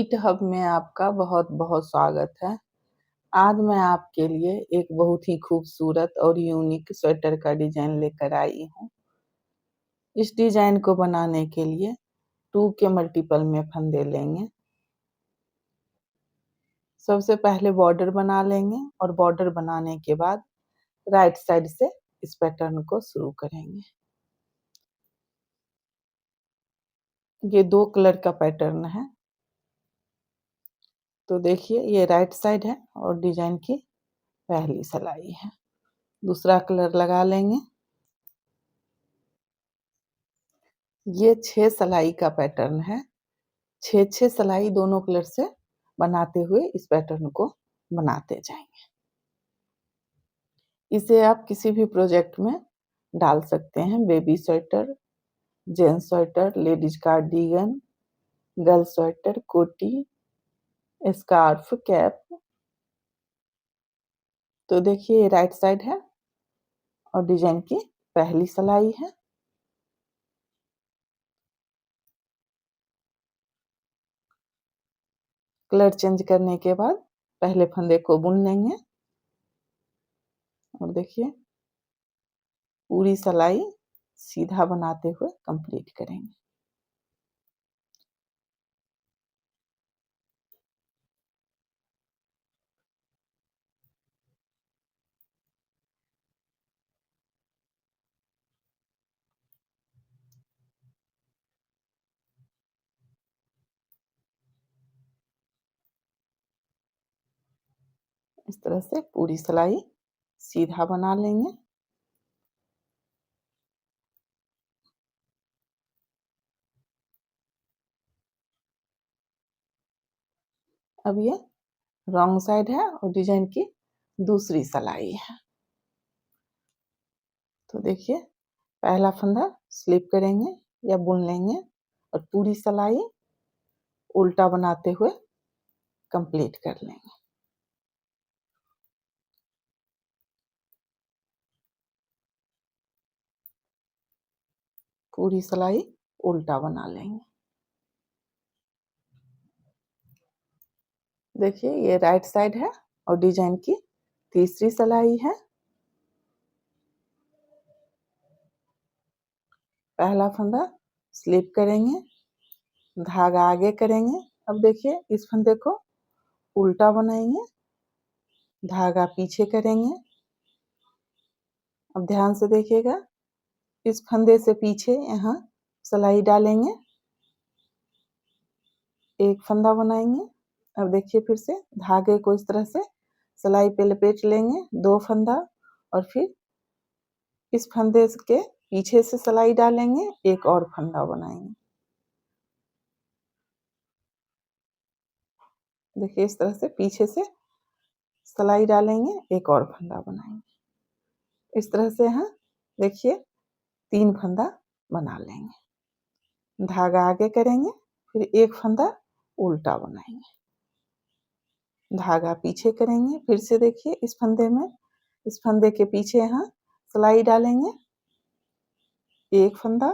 NEET hub में आपका बहुत-बहुत स्वागत है। आज मैं आपके लिए एक बहुत ही खूबसूरत और यूनिक स्वेटर का डिज़ाइन लेकर आई हूँ। इस डिज़ाइन को बनाने के लिए 2 के मल्टीपल में फंदे लेंगे। सबसे पहले बॉर्डर बना लेंगे और बॉर्डर बनाने के बाद राइट साइड से इस पैटर्न को शुरू करेंगे। ये 2 कलर का पैटर्न है। तो देखिए ये राइट साइड है और डिज़ाइन की पहली सिलाई है। दूसरा कलर लगा लेंगे। ये 6 सिलाई का पैटर्न है। 6-6 सिलाई दोनों कलर से बनाते हुए इस पैटर्न को बनाते जाएंगे। इसे आप किसी भी प्रोजेक्ट में डाल सकते हैं। Baby sweater, gents sweater, ladies cardigan, girl sweater, कोटी, स्कार्फ, कैप। तो देखिए ये राइट साइड है और डिजाइन की पहली सिलाई है। कलर चेंज करने के बाद पहले फंदे को बुन लेंगे और देखिए पूरी सिलाई सीधा बनाते हुए कंप्लीट करेंगे। इस तरह से पूरी सिलाई सीधा बना लेंगे। अब ये रॉन्ग साइड है और डिजाइन की दूसरी सिलाई है। तो देखिए पहला फंदा स्लिप करेंगे या बुन लेंगे और पूरी सिलाई उल्टा बनाते हुए कंप्लीट कर लेंगे। पूरी सिलाई उल्टा बना लेंगे। देखिए ये राइट साइड है और डिजाइन की तीसरी सिलाई है। पहला फंदा स्लिप करेंगे, धागा आगे करेंगे। अब देखिए इस फंदे को उल्टा बनाएंगे, धागा पीछे करेंगे। अब ध्यान से देखिएगा, इस फंदे से पीछे यहाँ सिलाई डालेंगे, एक फंदा बनाएंगे। अब देखिए फिर से धागे को इस तरह से सिलाई पे लपेट लेंगे, 2 फंदा और फिर इस फंदे के पीछे से सिलाई डालेंगे, एक और फंदा बनाएंगे। देखिए इस तरह से पीछे से सिलाई डालेंगे, एक और फंदा बनाएंगे। इस तरह से यहाँ देखिए 3 फंदा बना लेंगे। धागा आगे करेंगे, फिर एक फंदा उल्टा बनाएंगे, धागा पीछे करेंगे। फिर से देखिए इस फंदे में, इस फंदे के पीछे यहाँ सिलाई डालेंगे, एक फंदा,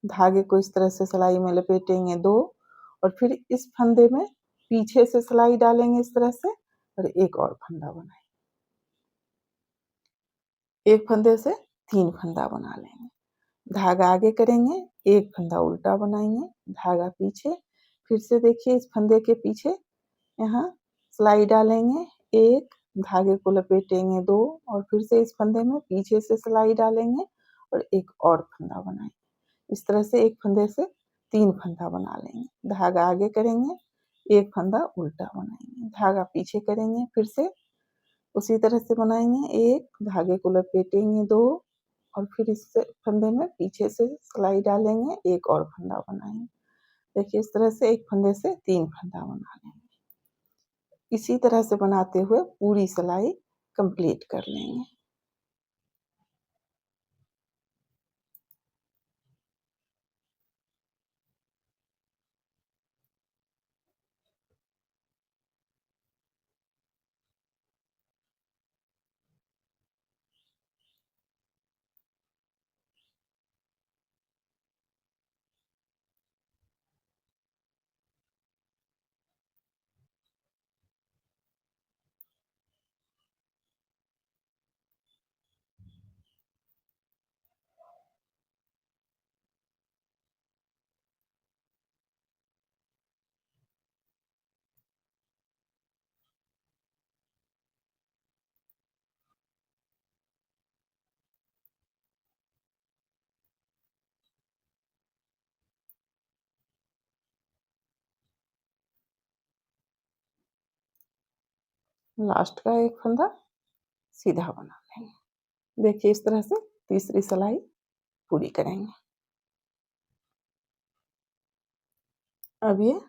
धागे को इस तरह से सिलाई में लपेटेंगे 2 और फिर इस फंदे में पीछे से सिलाई डालेंगे इस तरह से और एक और फंदा बनाएंगे। एक फंदे से 3 फंदा बना लेंगे। धागा आगे करेंगे, एक फंदा उल्टा बनाएंगे, धागा पीछे। फिर से देखिए इस फंदे के पीछे यहाँ सिलाई डालेंगे, एक, धागे को लपेटेंगे 2 और फिर से इस फंदे में पीछे से सिलाई डालेंगे और एक और फंदा बनाएंगे। इस तरह से एक फंदे से 3 फंदा बना लेंगे। धागा आगे करेंगे, एक फंदा उल्टा बनाएंगे, धागा पीछे करेंगे, फिर से उसी तरह से बनाएंगे, एक, धागे को लपेटेंगे 2 और फिर इस फंदे में पीछे से सिलाई डालेंगे, एक और फंदा बनाएंगे। देखिए इस तरह से एक फंदे से 3 फंदा बना लेंगे। इसी तरह से बनाते हुए पूरी सिलाई कंप्लीट कर लेंगे। लास्ट का एक फंदा सीधा बना लेंगे। देखिए इस तरह से तीसरी सिलाई पूरी करेंगे। अब ये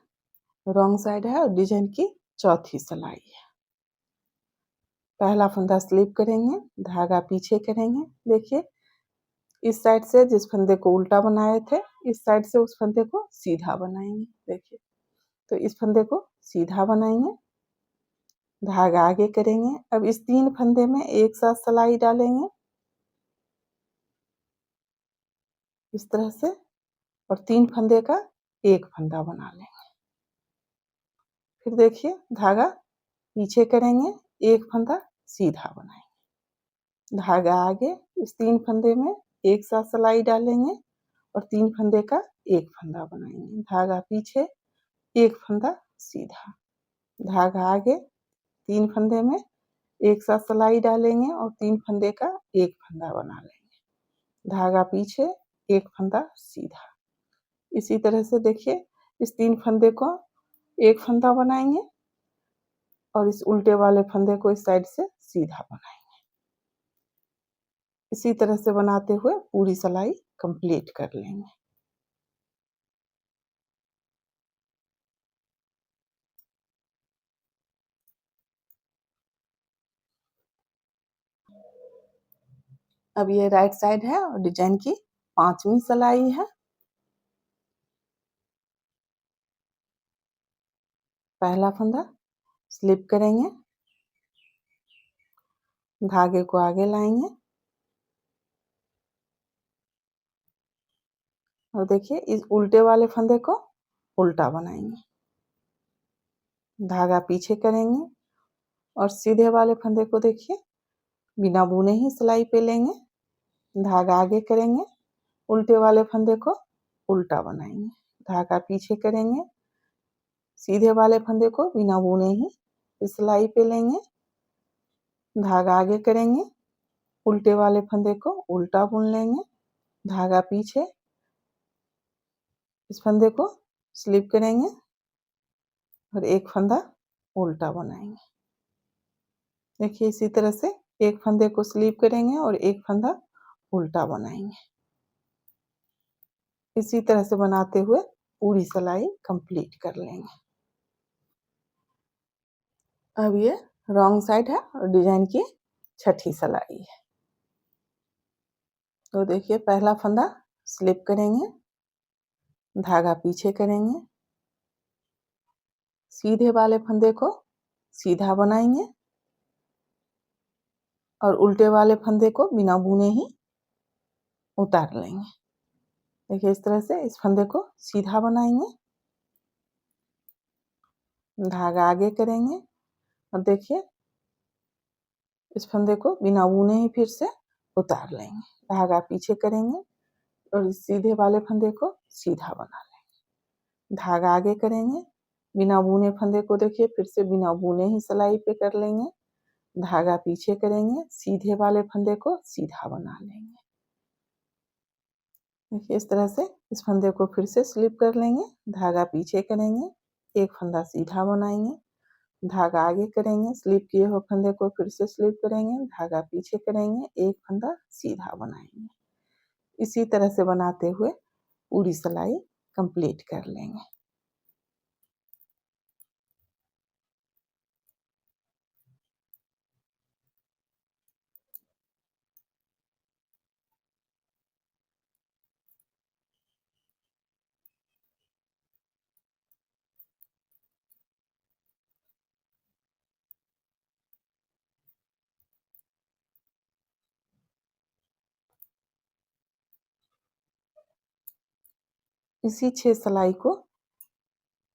रॉन्ग साइड है और डिजाइन की चौथी सिलाई है। पहला फंदा स्लिप करेंगे, धागा पीछे करेंगे। देखिए इस साइड से जिस फंदे को उल्टा बनाए थे, इस साइड से उस फंदे को सीधा बनाएंगे। देखिए तो इस फंदे को सीधा बनाएंगे, धागा आगे करेंगे। अब इस 3 फंदे में एक साथ सिलाई डालेंगे इस तरह से, और 3 फंदे का एक फंदा बना लेंगे। फिर देखिए धागा पीछे करेंगे, एक फंदा सीधा बनाएंगे, धागा आगे। इस 3 फंदे में एक साथ सिलाई डालेंगे और 3 फंदे का एक फंदा बनाएंगे, धागा पीछे, एक फंदा सीधा, धागा आगे। 3 फंदे में एक साथ सिलाई डालेंगे और 3 फंदे का एक फंदा बना लेंगे, धागा पीछे, एक फंदा सीधा। इसी तरह से देखिए इस 3 फंदे को एक फंदा बनाएंगे और इस उल्टे वाले फंदे को इस साइड से सीधा बनाएंगे। इसी तरह से बनाते हुए पूरी सिलाई कंप्लीट कर लेंगे। अब ये राइट साइड है और डिजाइन की 5वीं सिलाई है। पहला फंदा स्लिप करेंगे, धागे को आगे लाएंगे और देखिए इस उल्टे वाले फंदे को उल्टा बनाएंगे, धागा पीछे करेंगे और सीधे वाले फंदे को देखिए बिना बुने ही सिलाई पे लेंगे, धागा आगे करेंगे, उल्टे वाले फंदे को उल्टा बनाएंगे, धागा पीछे करेंगे, सीधे वाले फंदे को बिना बुने ही सिलाई पे लेंगे, धागा आगे करेंगे, उल्टे वाले फंदे को उल्टा बुन लेंगे, धागा पीछे, इस फंदे को स्लिप करेंगे और एक फंदा उल्टा बनाएंगे। देखिए इसी तरह से एक फंदे को स्लिप करेंगे और एक फंदा उल्टा बनाएंगे। इसी तरह से बनाते हुए पूरी सिलाई कंप्लीट कर लेंगे। अब ये रॉन्ग साइड है और डिजाइन की 6ठी सिलाई है। तो देखिए पहला फंदा स्लिप करेंगे, धागा पीछे करेंगे, सीधे वाले फंदे को सीधा बनाएंगे और उल्टे वाले फंदे को बिना बुने ही उतार लेंगे। देखिए इस तरह से इस फंदे को सीधा बनाएंगे, धागा आगे करेंगे और देखिए इस फंदे को बिना बुने ही फिर से उतार लेंगे, धागा पीछे करेंगे और इस सीधे वाले फंदे को सीधा बना लेंगे, धागा आगे करेंगे, बिना बुने फंदे को देखिए फिर से बिना बुने ही सिलाई पे कर लेंगे, धागा पीछे करेंगे, सीधे वाले फंदे को सीधा बना लेंगे। देखिए इस तरह से इस फंदे को फिर से स्लिप कर लेंगे, धागा पीछे करेंगे, एक फंदा सीधा बनाएंगे, धागा आगे करेंगे, स्लिप किए हुए फंदे को फिर से स्लिप करेंगे, धागा पीछे करेंगे, एक फंदा सीधा बनाएंगे। इसी तरह से बनाते हुए पूरी सिलाई कंप्लीट कर लेंगे। इसी 6 सिलाई को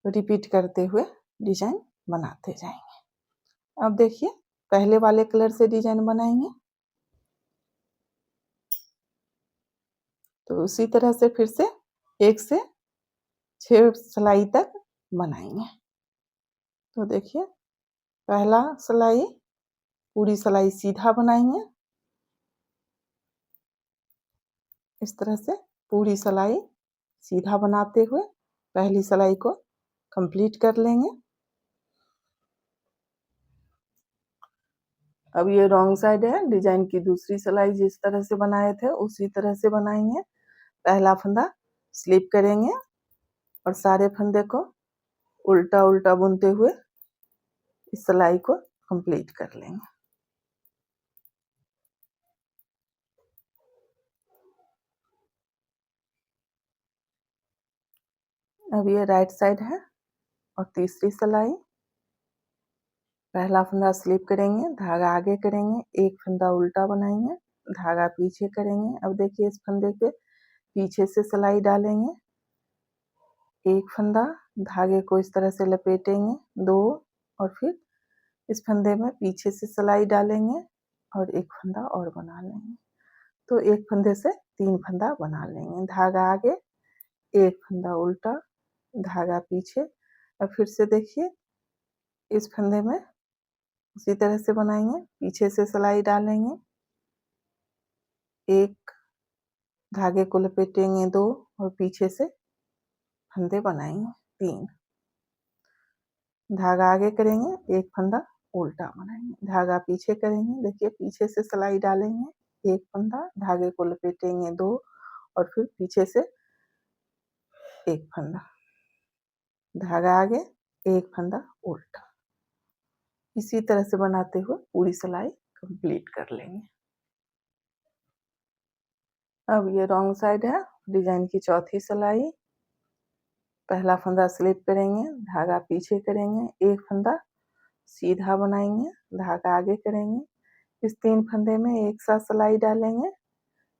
रिपीट करते हुए डिजाइन बनाते जाएंगे। अब देखिए पहले वाले कलर से डिजाइन बनाएंगे, तो उसी तरह से फिर से 1 से 6 सिलाई तक बनाएंगे। तो देखिए पहला सिलाई पूरी सिलाई सीधा बनाएंगे, इस तरह से पूरी सिलाई सीधा बनाते हुए पहली सिलाई को कंप्लीट कर लेंगे। अब ये रॉन्ग साइड है, डिजाइन की दूसरी सिलाई जिस तरह से बनाए थे उसी तरह से बनाएंगे। पहला फंदा स्लिप करेंगे और सारे फंदे को उल्टा उल्टा बुनते हुए इस सिलाई को कंप्लीट कर लेंगे। अब ये राइट साइड है और तीसरी सिलाई। पहला फंदा स्लिप करेंगे, धागा आगे करेंगे, एक फंदा उल्टा बनाएंगे, धागा पीछे करेंगे। अब देखिए इस फंदे के पीछे से सिलाई डालेंगे, एक फंदा, धागे को इस तरह से लपेटेंगे 2 और फिर इस फंदे में पीछे से सिलाई डालेंगे और एक फंदा और बना लेंगे। तो एक फंदे से 3 फंदा बना लेंगे। धागा आगे, एक फंदा उल्टा, धागा पीछे। अब फिर से देखिए इस फंदे में उसी तरह से बनाएंगे, पीछे से सिलाई डालेंगे, एक, धागे को लपेटेंगे 2 और पीछे से फंदे बनाएंगे 3। धागा आगे करेंगे, एक फंदा उल्टा बनाएंगे, धागा पीछे करेंगे, देखिए पीछे से सिलाई डालेंगे, एक फंदा, धागे को लपेटेंगे 2 और फिर पीछे से एक फंदा, धागा आगे, एक फंदा उल्टा। इसी तरह से बनाते हुए पूरी सिलाई कंप्लीट कर लेंगे। अब ये रॉन्ग साइड है, डिजाइन की चौथी सिलाई। पहला फंदा स्लिप करेंगे, धागा पीछे करेंगे, एक फंदा सीधा बनाएंगे, धागा आगे करेंगे, इस 3 फंदे में एक साथ सिलाई डालेंगे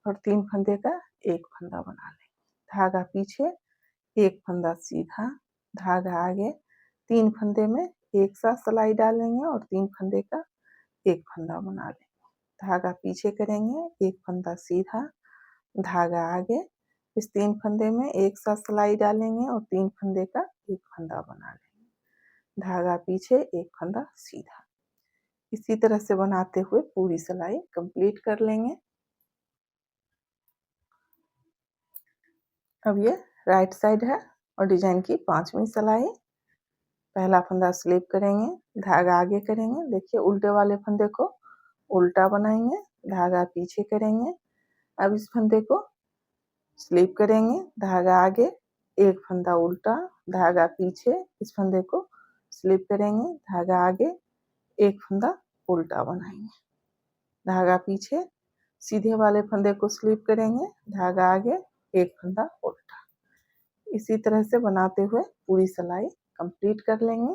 और 3 फंदे का एक फंदा बना लेंगे, धागा पीछे, एक फंदा सीधा, धागा आगे, 3 फंदे में एक साथ सिलाई डालेंगे और 3 फंदे का एक फंदा बना लेंगे, धागा पीछे करेंगे, एक फंदा सीधा, धागा आगे, इस 3 फंदे में एक साथ सिलाई डालेंगे और 3 फंदे का एक फंदा बना लेंगे, धागा पीछे, एक फंदा सीधा। इसी तरह से बनाते हुए पूरी सिलाई कंप्लीट कर लेंगे। अब ये राइट साइड है और डिजाइन की 5वीं सिलाई। पहला फंदा स्लिप करेंगे, धागा आगे करेंगे, देखिए उल्टे वाले फंदे को उल्टा बनाएंगे, धागा पीछे करेंगे। अब इस फंदे को स्लिप करेंगे, धागा आगे, एक फंदा उल्टा, धागा पीछे, इस फंदे को स्लिप करेंगे, धागा आगे, एक फंदा उल्टा बनाएंगे, धागा पीछे, सीधे वाले फंदे को स्लिप करेंगे, धागा आगे, एक फंदा उल्टा। इसी तरह से बनाते हुए पूरी सिलाई कंप्लीट कर लेंगे।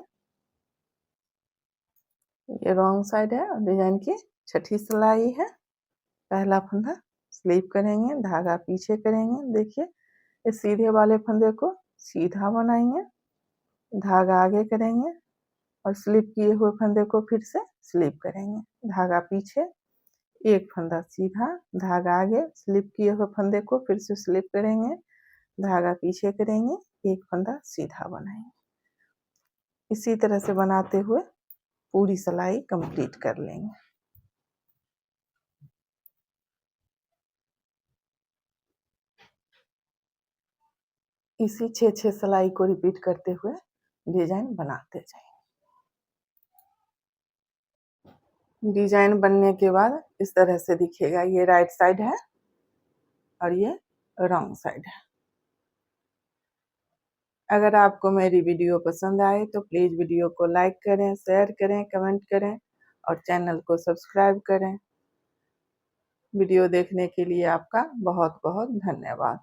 ये रॉन्ग साइड है और डिजाइन की 6ठी सिलाई है। पहला फंदा स्लिप करेंगे, धागा पीछे करेंगे, देखिए इस सीधे वाले फंदे को सीधा बनाएंगे, धागा आगे करेंगे और स्लिप किए हुए फंदे को फिर से स्लिप करेंगे, धागा पीछे, एक फंदा सीधा, धागा आगे, स्लिप किए हुए फंदे को फिर से स्लिप करेंगे, धागा पीछे करेंगे, एक फंदा सीधा बनाएंगे। इसी तरह से बनाते हुए पूरी सिलाई कंप्लीट कर लेंगे। इसी 6 सिलाई को रिपीट करते हुए डिजाइन बनाते जाएंगे। डिजाइन बनने के बाद इस तरह से दिखेगा। ये राइट साइड है और ये रॉन्ग साइड है। अगर आपको मेरी वीडियो पसंद आए तो प्लीज़ वीडियो को लाइक करें, शेयर करें, कमेंट करें और चैनल को सब्सक्राइब करें। वीडियो देखने के लिए आपका बहुत बहुत धन्यवाद।